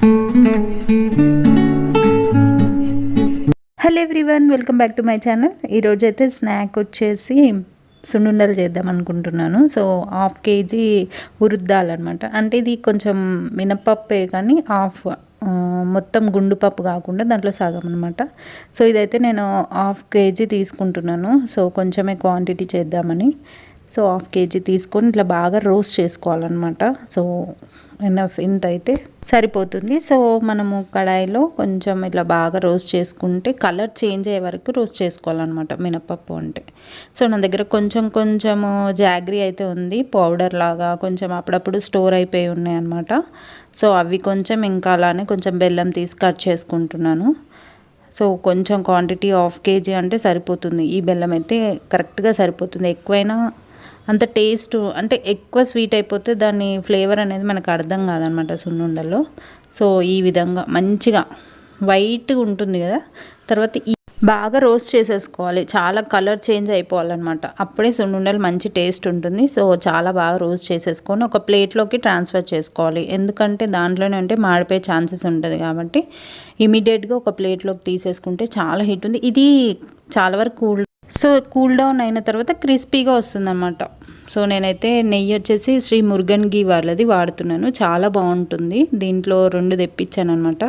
Hello everyone, welcome back to my channel. ఈరోజు అయితే snack వచ్చేసి సున్నుండలు చేద్దాం అనుకుంటున్నాను. So 1/2 kg ఉరుద్దాలన్నమాట. అంటే ఇది కొంచెం మినపప్పే కానీ మొత్తం గుండు పప్పు కాకుండా దాంట్లో సగం అనమాట. సో ఇదైతే నేను 1/2 kg తీసుకుంటున్నాను. సో కొంచెమే క్వాంటిటీ చేద్దామని. సో 1/2 kg తీసుకొని ఇట్లా బాగా రోస్ట్ చేసుకోవాలన్నమాట. సో ఇంత అయితే సరిపోతుంది. సో మనము కడాయిలో కొంచెం ఇట్లా బాగా రోస్ట్ చేసుకుంటే కలర్ చేంజ్ అయ్యే వరకు రోస్ట్ చేసుకోవాలన్నమాట మినపప్పు అంటే. సో నా దగ్గర కొంచెము జాగ్రీ అయితే ఉంది, పౌడర్ లాగా కొంచెం అప్పుడప్పుడు స్టోర్ అయిపోయి ఉన్నాయి అన్నమాట. సో అవి కొంచెం ఇంకా అలానే కొంచెం బెల్లం తీసి కట్ చేసుకుంటున్నాను. సో కొంచెం క్వాంటిటీ 1/2 kg అంటే సరిపోతుంది. ఈ బెల్లం అయితే కరెక్ట్గా సరిపోతుంది. ఎక్కువైనా అంత టేస్ట్ అంటే ఎక్కువ స్వీట్ అయిపోతే దాని ఫ్లేవర్ అనేది మనకు అర్థం కాదనమాట సున్నుండలో. సో ఈ విధంగా మంచిగా వైట్గా ఉంటుంది కదా, తర్వాత బాగా రోస్ట్ చేసేసుకోవాలి. చాలా కలర్ చేంజ్ అయిపోవాలన్నమాట. అప్పుడే సున్నుండలు మంచి టేస్ట్ ఉంటుంది. సో చాలా బాగా రోస్ట్ చేసేసుకొని ఒక ప్లేట్లోకి ట్రాన్స్ఫర్ చేసుకోవాలి. ఎందుకంటే దాంట్లోనే అంటే మాడిపోయే ఛాన్సెస్ ఉంటుంది కాబట్టి ఇమీడియట్గా ఒక ప్లేట్లోకి తీసేసుకుంటే చాలా హీట్ ఉంది. ఇది చాలా వరకు కూల్ డౌన్ అయిన తర్వాత క్రిస్పీగా వస్తుందన్నమాట. సో నేనైతే నెయ్యి వచ్చేసి శ్రీ మురుగన్ ఘీ వాళ్ళది వాడుతున్నాను. చాలా బాగుంటుంది. దీంట్లో 2 తెప్పించాను అనమాట.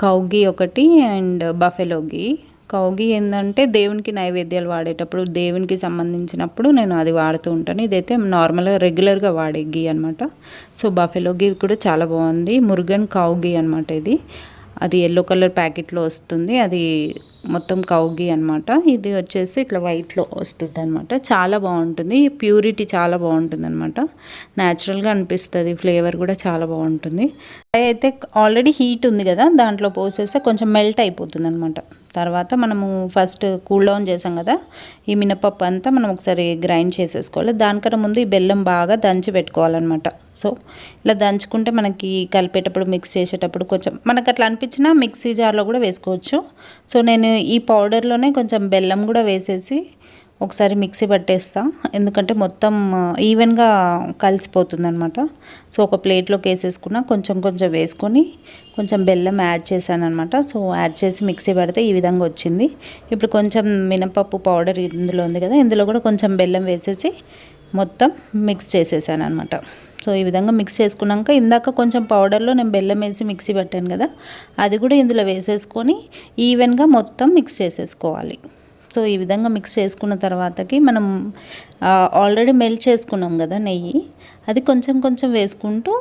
కౌ ఘీ ఒకటి అండ్ బఫెలో ఘీ. కౌ ఘీ ఏంటంటే దేవునికి నైవేద్యాలు వాడేటప్పుడు, దేవునికి సంబంధించినప్పుడు నేను అది వాడుతూ ఉంటాను. ఇదైతే నార్మల్గా రెగ్యులర్గా వాడే ఘీ అనమాట. సో బఫెలో ఘీ కూడా చాలా బాగుంది. మురుగన్ కౌ ఘీ అనమాట ఇది. అది ఎల్లో కలర్ ప్యాకెట్లో వస్తుంది. అది మొత్తం కౌ ఘీ అనమాట. ఇది వచ్చేసి ఇట్లా వైట్లో వస్తుంది అనమాట. చాలా బాగుంటుంది. ప్యూరిటీ చాలా బాగుంటుంది అనమాట. న్యాచురల్గా అనిపిస్తుంది. ఫ్లేవర్ కూడా చాలా బాగుంటుంది. అయితే ఆల్రెడీ హీట్ ఉంది కదా, దాంట్లో పోసేస్తే కొంచెం మెల్ట్ అయిపోతుంది అనమాట. తర్వాత మనము ఫస్ట్ కూల్ డౌన్ చేసాం కదా, ఈ మినపప్పు అంతా మనం ఒకసారి గ్రైండ్ చేసేసుకోవాలి. దానికన్నా ముందు ఈ బెల్లం బాగా దంచి పెట్టుకోవాలన్నమాట. సో ఇలా దంచుకుంటే మనకి కలిపేటప్పుడు మిక్స్ చేసేటప్పుడు కొంచెం మనకు అట్లా అనిపించినా మిక్సీ జార్లో కూడా వేసుకోవచ్చు. సో నేను ఈ పౌడర్లోనే కొంచెం బెల్లం కూడా వేసేసి ఒకసారి మిక్సీ పట్టేస్తా. ఎందుకంటే మొత్తం ఈవెన్గా కలిసిపోతుంది అనమాట. సో ఒక ప్లేట్లోకి వేసేసుకున్నా కొంచెం వేసుకొని కొంచెం బెల్లం యాడ్ చేశాను అనమాట. సో యాడ్ చేసి మిక్సీ పడితే ఈ విధంగా వచ్చింది. ఇప్పుడు కొంచెం మినపప్పు పౌడర్ ఇందులో ఉంది కదా, ఇందులో కూడా కొంచెం బెల్లం వేసేసి మొత్తం మిక్స్ చేసేసాను అనమాట. సో ఈ విధంగా మిక్స్ చేసుకున్నాక ఇందాక కొంచెం పౌడర్లో నేను బెల్లం వేసి మిక్సీ పట్టాను కదా, అది కూడా ఇందులో వేసేసుకొని ఈవెన్గా మొత్తం మిక్స్ చేసేసుకోవాలి. సో ఈ విధంగా మిక్స్ చేసుకున్న తర్వాతకి మనం ఆల్రెడీ మెల్ట్ చేసుకున్నాం కదా నెయ్యి, అది కొంచెం వేసుకుంటూ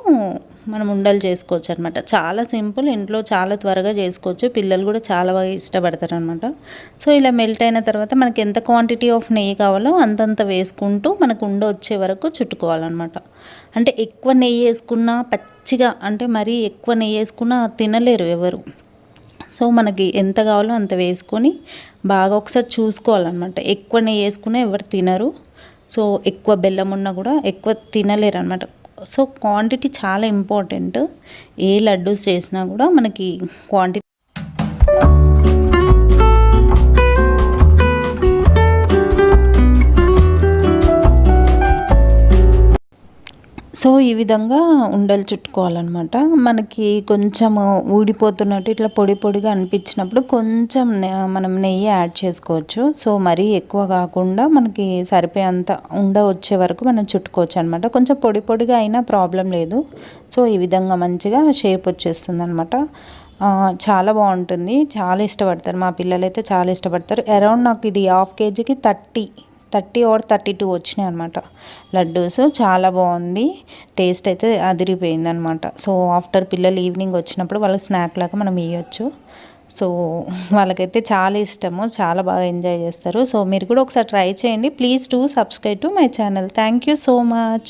మనం ఉండలు చేసుకోవచ్చు అనమాట. చాలా సింపుల్, ఇంట్లో చాలా త్వరగా చేసుకోవచ్చు. పిల్లలు కూడా చాలా బాగా ఇష్టపడతారు అనమాట. సో ఇలా మెల్ట్ అయిన తర్వాత మనకి ఎంత క్వాంటిటీ ఆఫ్ నెయ్యి కావాలో అంతంత వేసుకుంటూ మనకు ఉండ వచ్చే వరకు చుట్టుకోవాలన్నమాట. అంటే ఎక్కువ నెయ్యి వేసుకున్నా పచ్చిగా, అంటే మరీ ఎక్కువ నెయ్యి వేసుకున్నా తినలేరు ఎవరు. సో మనకి ఎంత కావాలో అంత వేసుకొని బాగా ఒకసారి చూసుకోవాలన్నమాట. ఎక్కువ నెయ్యి వేసుకున్నా ఎవరు తినరు. సో ఎక్కువ బెల్లం ఉన్నా కూడా ఎక్కువ తినలేరు అనమాట. సో క్వాంటిటీ చాలా ఇంపార్టెంట్. ఏ లడ్డూస్ చేసినా కూడా మనకి క్వాంటిటీ. సో ఈ విధంగా ఉండలు చుట్టుకోవాలన్నమాట. మనకి కొంచెం ఊడిపోతున్నట్టు ఇట్లా పొడిగా అనిపించినప్పుడు కొంచెం మనం నెయ్యి యాడ్ చేసుకోవచ్చు. సో మరీ ఎక్కువ కాకుండా మనకి సరిపోయేంత ఉండ వచ్చే వరకు మనం చుట్టుకోవచ్చు అనమాట. కొంచెం పొడిగా అయినా ప్రాబ్లం లేదు. సో ఈ విధంగా మంచిగా షేప్ వచ్చేస్తుంది అనమాట. చాలా బాగుంటుంది. చాలా ఇష్టపడతారు మా పిల్లలు, అయితే చాలా ఇష్టపడతారు. అరౌండ్ నాకు ఇది 1/2 kgకి 30 or 32 వచ్చినాయి అనమాట లడ్డూస్. చాలా బాగుంది. టేస్ట్ అయితే అదిరిపోయింది అనమాట. సో ఆఫ్టర్ పిల్లలు ఈవినింగ్ వచ్చినప్పుడు వాళ్ళకి స్నాక్ లాగా మనం ఇవ్వచ్చు. సో వాళ్ళకైతే చాలా ఇష్టము, చాలా బాగా ఎంజాయ్ చేస్తారు. సో మీరు కూడా ఒకసారి ట్రై చేయండి. Please do subscribe to my channel. Thank you so much.